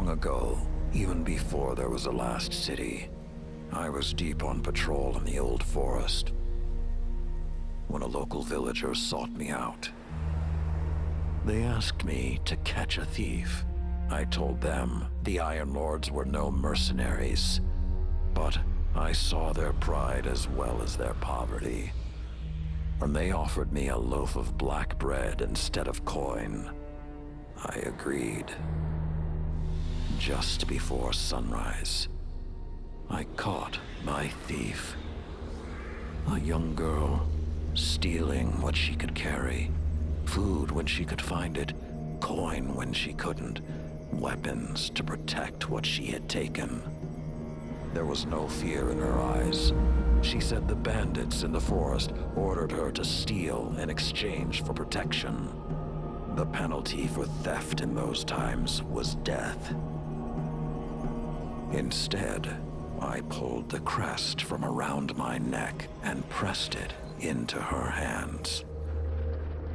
Long ago, even before there was a last city, I was deep on patrol in the old forest when a local villager sought me out. They asked me to catch a thief. I told them the Iron Lords were no mercenaries, but I saw their pride as well as their poverty. When they offered me a loaf of black bread instead of coin, I agreed. Just before sunrise, I caught my thief. A young girl, stealing what she could carry. Food when she could find it, coin when she couldn't, weapons to protect what she had taken. There was no fear in her eyes. She said the bandits in the forest ordered her to steal in exchange for protection. The penalty for theft in those times was death. Instead, I pulled the crest from around my neck and pressed it into her hands.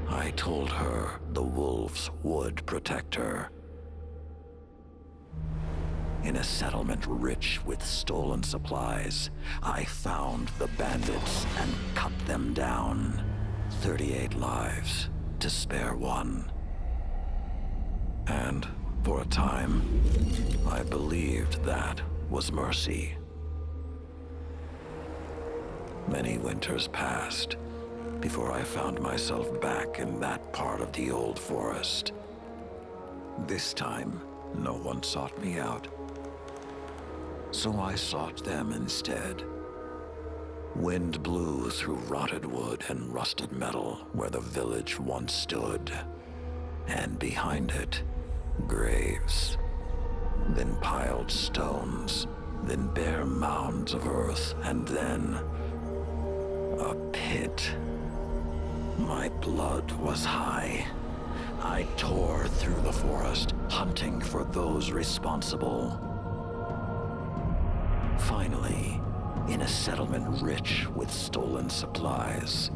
I told her the wolves would protect her. In a settlement rich with stolen supplies, I found the bandits and cut them down. 38 lives to spare one. And for a time, I believed that was mercy. Many winters passed before I found myself back in that part of the old forest. This time, no one sought me out. So I sought them instead. Wind blew through rotted wood and rusted metal where the village once stood. And behind it, graves. Then piled stones, then bare mounds of earth, and then a pit. My blood was high. I tore through the forest, hunting for those responsible. Finally, in a settlement rich with stolen supplies,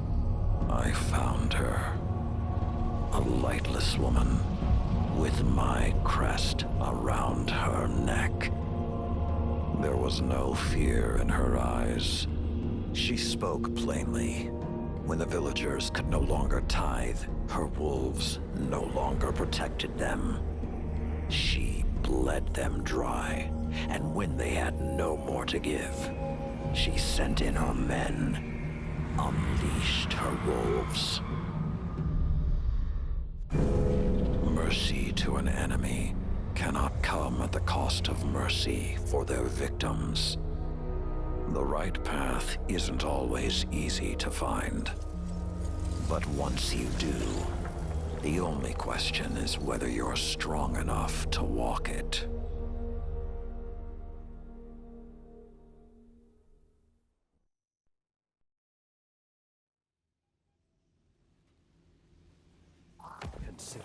I found her. A lightless woman with my crest around her neck. There was no fear in her eyes. She spoke plainly. When the villagers could no longer tithe, her wolves no longer protected them. She bled them dry, and when they had no more to give, she sent in her men, unleashed her wolves. Mercy to an enemy cannot come at the cost of mercy for their victims. The right path isn't always easy to find. But once you do, the only question is whether you're strong enough to walk it. Consider